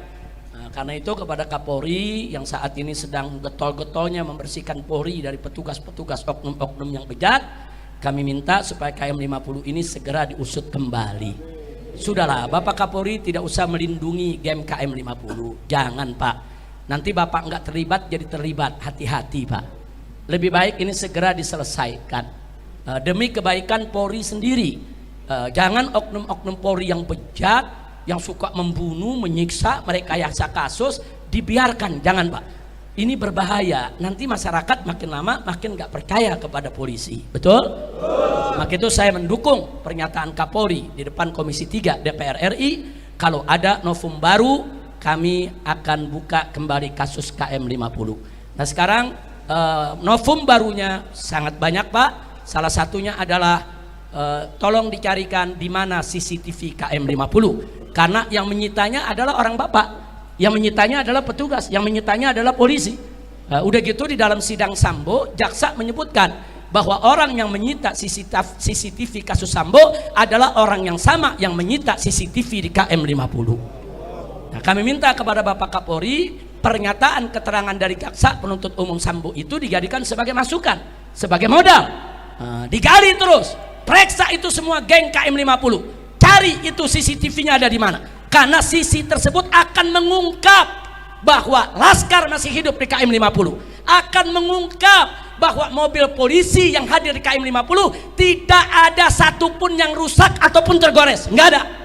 Nah, karena itu kepada Kapolri yang saat ini sedang getol-getolnya membersihkan Polri dari petugas-petugas oknum-oknum yang bejat, kami minta supaya KM 50 ini segera diusut kembali. Sudahlah, Bapak Kapolri tidak usah melindungi game KM 50, jangan Pak. Nanti Bapak nggak terlibat jadi terlibat, hati-hati Pak. Lebih baik ini segera diselesaikan demi kebaikan Polri sendiri. Jangan oknum-oknum Polri yang bejat, yang suka membunuh, menyiksa, merekayasa kasus dibiarkan, jangan Pak. Ini berbahaya. Nanti masyarakat makin lama makin nggak percaya kepada polisi, betul? Maka itu saya mendukung pernyataan Kapolri di depan Komisi 3 DPR RI. Kalau ada novum baru, kami akan buka kembali kasus KM 50. Nah sekarang novum barunya sangat banyak Pak. Salah satunya adalah tolong dicarikan di mana CCTV KM 50. Karena yang menyitanya adalah orang Bapak, yang menyitanya adalah petugas, yang menyitanya adalah polisi. Udah gitu di dalam sidang Sambo, jaksa menyebutkan bahwa orang yang menyita CCTV kasus Sambo adalah orang yang sama yang menyita CCTV di KM 50. Nah, kami minta kepada Bapak Kapolri pernyataan keterangan dari jaksa penuntut umum Sambo itu dijadikan sebagai masukan, sebagai modal. Digali terus, periksa itu semua geng KM 50, cari itu CCTV-nya ada di mana. Karena CC tersebut akan mengungkap bahwa Laskar masih hidup di KM 50, akan mengungkap bahwa mobil polisi yang hadir di KM 50 tidak ada satupun yang rusak ataupun tergores, nggak ada.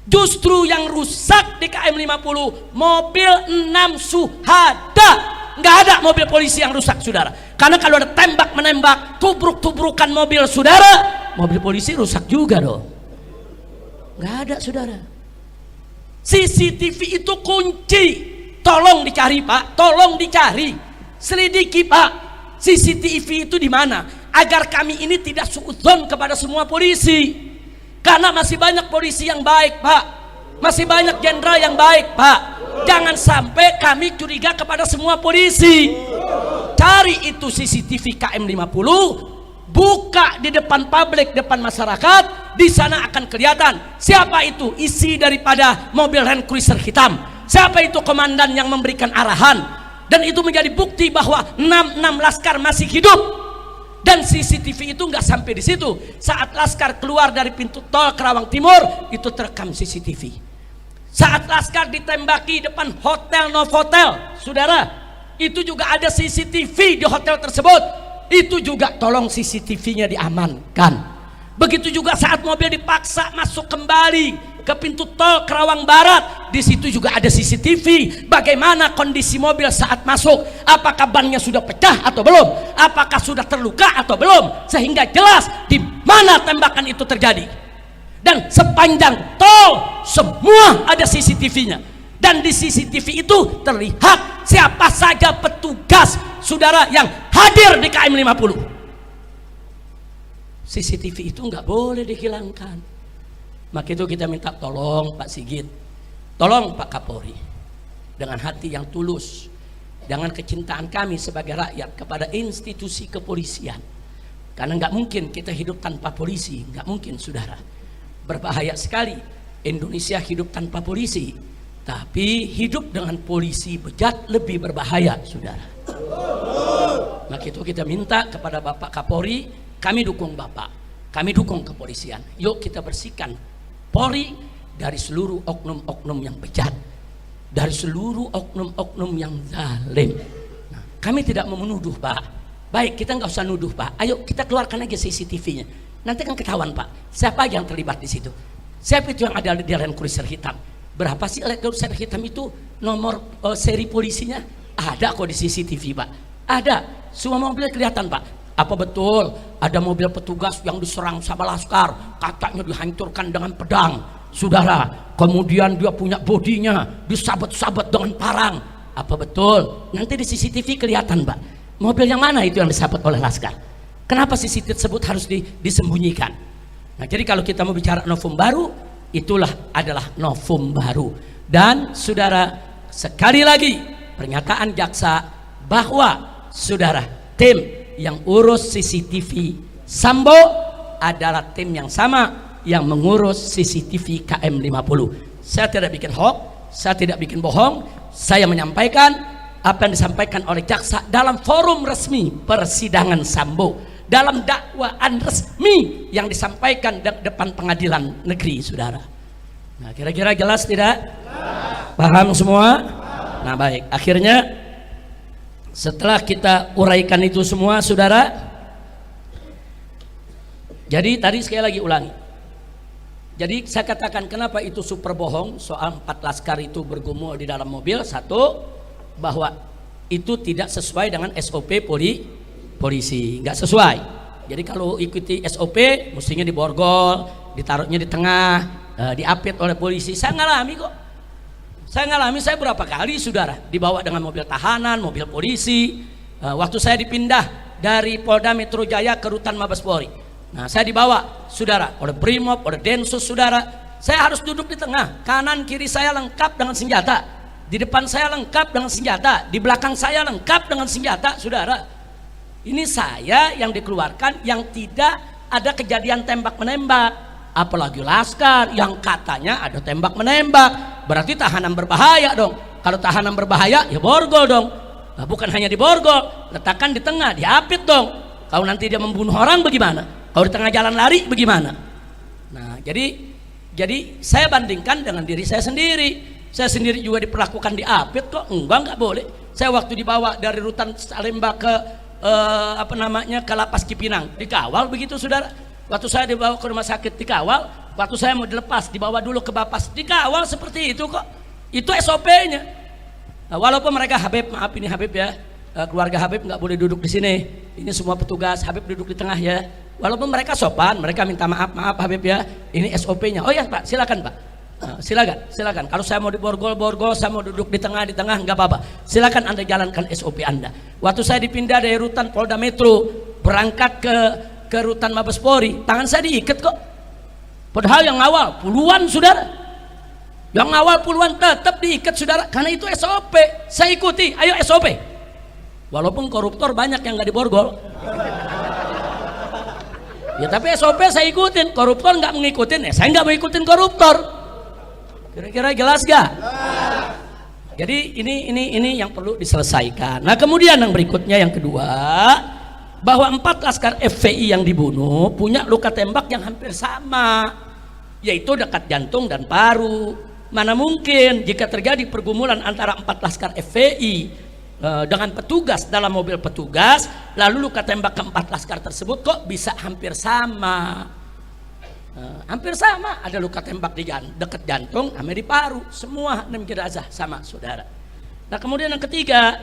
Justru yang rusak di KM 50 mobil 6 Suhada, nggak ada mobil polisi yang rusak saudara. Karena kalau ada tembak menembak, tubruk-tubrukan mobil saudara, mobil polisi rusak juga dong. Nggak ada saudara. CCTV itu kunci, tolong dicari Pak, tolong dicari, selidiki Pak. CCTV itu di mana? Agar kami ini tidak suudzon kepada semua polisi. Karena masih banyak polisi yang baik Pak, masih banyak jenderal yang baik Pak. Jangan sampai kami curiga kepada semua polisi. Cari itu CCTV KM 50, buka di depan publik, depan masyarakat. Di sana akan kelihatan siapa itu isi daripada mobil Land Cruiser hitam, siapa itu komandan yang memberikan arahan. Dan itu menjadi bukti bahwa 6 Laskar masih hidup. Dan CCTV itu nggak sampai di situ. Saat Laskar keluar dari pintu tol Kerawang Timur, itu terekam CCTV. Saat Laskar ditembaki depan hotel Novotel, saudara, itu juga ada CCTV di hotel tersebut. Itu juga tolong CCTV-nya diamankan. Begitu juga saat mobil dipaksa masuk kembali ke pintu tol Kerawang Barat, di situ juga ada CCTV. Bagaimana kondisi mobil saat masuk? Apakah bannya sudah pecah atau belum? Apakah sudah terluka atau belum? Sehingga jelas di mana tembakan itu terjadi. Dan sepanjang tol semua ada CCTV-nya. Dan di CCTV itu terlihat siapa saja petugas saudara yang hadir di KM 50. CCTV itu nggak boleh dihilangkan. Maka itu kita minta tolong Pak Sigit, tolong Pak Kapolri, dengan hati yang tulus, dengan kecintaan kami sebagai rakyat kepada institusi kepolisian. Karena nggak mungkin kita hidup tanpa polisi, nggak mungkin saudara. Berbahaya sekali Indonesia hidup tanpa polisi, tapi hidup dengan polisi bejat lebih berbahaya saudara. Maka itu kita minta kepada Bapak Kapolri, kami dukung Bapak, kami dukung kepolisian. Yuk kita bersihkan Polri dari seluruh oknum-oknum yang bejat, dari seluruh oknum-oknum yang zalim. Nah, kami tidak mau menuduh Pak. Baik, kita nggak usah nuduh Pak. Ayo kita keluarkan aja CCTV-nya. Nanti kan ketahuan Pak, siapa yang terlibat di situ. Siapa itu yang ada di Land Cruiser hitam. Berapa sih Land Cruiser hitam itu nomor seri polisinya? Ada kok di CCTV Pak. Ada, semua mobil kelihatan Pak. Apa betul ada mobil petugas yang diserang sama Laskar, katanya dihancurkan dengan pedang, saudara? Kemudian dia punya bodinya disabet-sabet dengan parang. Apa betul? Nanti di CCTV kelihatan Pak. Mobil yang mana itu yang disabet oleh Laskar? Kenapa CCTV tersebut harus disembunyikan? Nah, jadi kalau kita mau bicara novum baru, itulah adalah novum baru. Dan saudara, sekali lagi pernyataan jaksa bahwa saudara, tim yang urus CCTV Sambo adalah tim yang sama yang mengurus CCTV KM50. Saya tidak bikin hoax, saya tidak bikin bohong, saya menyampaikan apa yang disampaikan oleh jaksa dalam forum resmi persidangan Sambo, dalam dakwaan resmi yang disampaikan di depan pengadilan negeri, saudara. Nah, kira-kira jelas tidak? Paham semua? Nah, baik. Akhirnya setelah kita uraikan itu semua, saudara, jadi tadi sekali lagi ulangi. Jadi saya katakan kenapa itu super bohong soal 4 laskar itu bergumul di dalam mobil. Satu, bahwa itu tidak sesuai dengan SOP polisi, nggak sesuai. Jadi kalau ikuti SOP mestinya diborgol, ditaruhnya di tengah, diapit oleh polisi. Saya ngalami kok. Saya berapa kali, saudara, dibawa dengan mobil tahanan, mobil polisi. Waktu saya dipindah dari Polda Metro Jaya ke Rutan Mabes Polri. Nah, saya dibawa, saudara, oleh Brimob, oleh Densus, saudara. Saya harus duduk di tengah, kanan kiri saya lengkap dengan senjata, di depan saya lengkap dengan senjata, di belakang saya lengkap dengan senjata, saudara. Ini saya yang dikeluarkan yang tidak ada kejadian tembak menembak, apalagi laskar yang katanya ada tembak menembak. Berarti tahanan berbahaya dong. Kalau tahanan berbahaya ya borgol dong. Nah, bukan hanya diborgol, letakkan di tengah, diapit dong. Kalau nanti dia membunuh orang bagaimana? Kalau di tengah jalan lari bagaimana? Nah, jadi saya bandingkan dengan diri saya sendiri. Saya sendiri juga diperlakukan diapit kok. Enggak boleh. Saya waktu dibawa dari Rutan Salemba ke ke Lapas Cipinang, dikawal begitu, saudara. Waktu saya dibawa ke rumah sakit dikawal. Waktu saya mau dilepas dibawa dulu ke Bapas, dikawal seperti itu kok. Itu SOP-nya. Nah, walaupun mereka Habib, maaf ini Habib ya, keluarga Habib nggak boleh duduk di sini. Ini semua petugas, Habib duduk di tengah ya. Walaupun mereka sopan, mereka minta maaf Habib ya. Ini SOP-nya. Oh ya Pak, silakan Pak. Silakan. Kalau saya mau diborgol, saya mau duduk di tengah nggak apa-apa. Silakan Anda jalankan SOP Anda. Waktu saya dipindah dari Rutan Polda Metro berangkat ke Rutan Mabes Polri, tangan saya diikat kok. Padahal yang awal puluhan, saudara. Yang awal puluhan tetap diikat, saudara, karena itu SOP. Saya ikuti, ayo SOP. Walaupun koruptor banyak yang nggak diborgol. Ya tapi SOP saya ikutin, koruptor nggak mengikutin, saya nggak mau ikutin koruptor. Kira-kira jelas gak? Jadi ini yang perlu diselesaikan. Nah kemudian yang berikutnya, yang kedua, bahwa 4 laskar FPI yang dibunuh punya luka tembak yang hampir sama, yaitu dekat jantung dan paru. Mana mungkin jika terjadi pergumulan antara 4 laskar FPI dengan petugas dalam mobil petugas, lalu luka tembak ke-4 laskar tersebut kok bisa hampir sama? Hampir sama, ada luka tembak di dekat jantung sama di paru, semua 6 jenazah sama, saudara. Nah kemudian yang ketiga,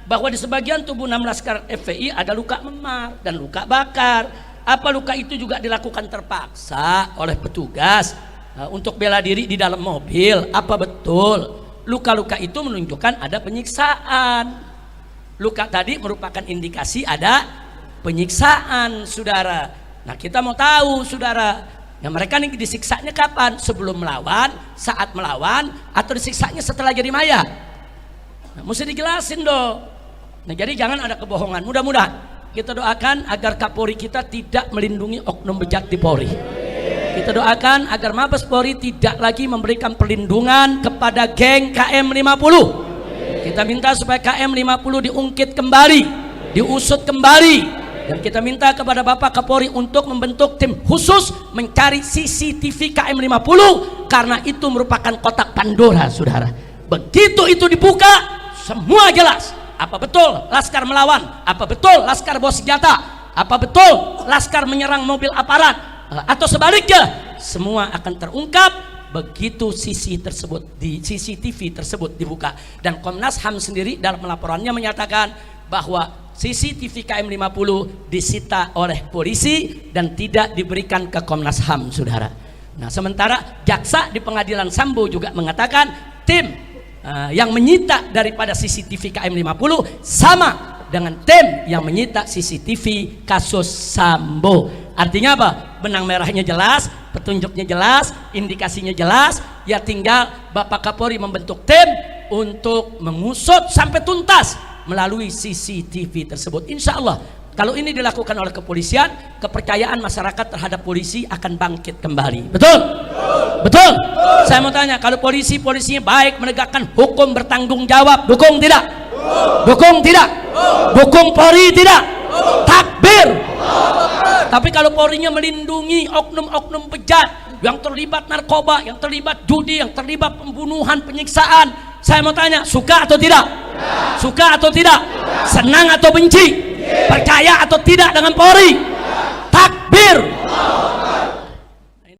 bahwa di sebagian tubuh 6 laskar FPI ada luka memar dan luka bakar. Apa luka itu juga dilakukan terpaksa oleh petugas untuk bela diri di dalam mobil? Apa betul luka-luka itu menunjukkan ada penyiksaan? Luka tadi merupakan indikasi ada penyiksaan, saudara. Nah kita mau tahu, saudara, ya mereka ini disiksanya kapan? Sebelum melawan, saat melawan, atau disiksanya setelah jadi mayat? Nah, mesti dijelasin dong. Nah jadi jangan ada kebohongan. Mudah-mudahan kita doakan agar Kapolri kita tidak melindungi oknum bejat di Polri. Kita doakan agar Mabes Polri tidak lagi memberikan perlindungan kepada geng KM50. Kita minta supaya KM50 diungkit kembali, diusut kembali, dan kita minta kepada Bapak Kapolri untuk membentuk tim khusus mencari CCTV KM50, karena itu merupakan kotak Pandora, saudara. Begitu itu dibuka, semua jelas. Apa betul laskar melawan? Apa betul laskar bawa senjata? Apa betul laskar menyerang mobil aparat? Atau sebaliknya, semua akan terungkap begitu CCTV tersebut dibuka. Dan Komnas HAM sendiri dalam laporannya menyatakan bahwa CCTV KM50 disita oleh polisi dan tidak diberikan ke Komnas HAM, saudara. Nah sementara jaksa di pengadilan Sambo juga mengatakan tim yang menyita daripada CCTV KM50 sama dengan tim yang menyita CCTV kasus Sambo. Artinya apa? Benang merahnya jelas, petunjuknya jelas, indikasinya jelas. Ya tinggal Bapak Kapolri membentuk tim untuk mengusut sampai tuntas melalui CCTV tersebut. Insya Allah kalau ini dilakukan oleh kepolisian, kepercayaan masyarakat terhadap polisi akan bangkit kembali. Betul? Betul? Saya mau tanya, kalau polisinya baik, menegakkan hukum, bertanggung jawab, dukung tidak? Dukung tidak? Dukung Polri tidak? Takbir. Tapi kalau Polrinya melindungi oknum-oknum bejat yang terlibat narkoba, yang terlibat judi, yang terlibat pembunuhan, penyiksaan, saya mau tanya, suka atau tidak? Suka atau tidak? Senang atau benci? Percaya atau tidak dengan Polri? Takbir.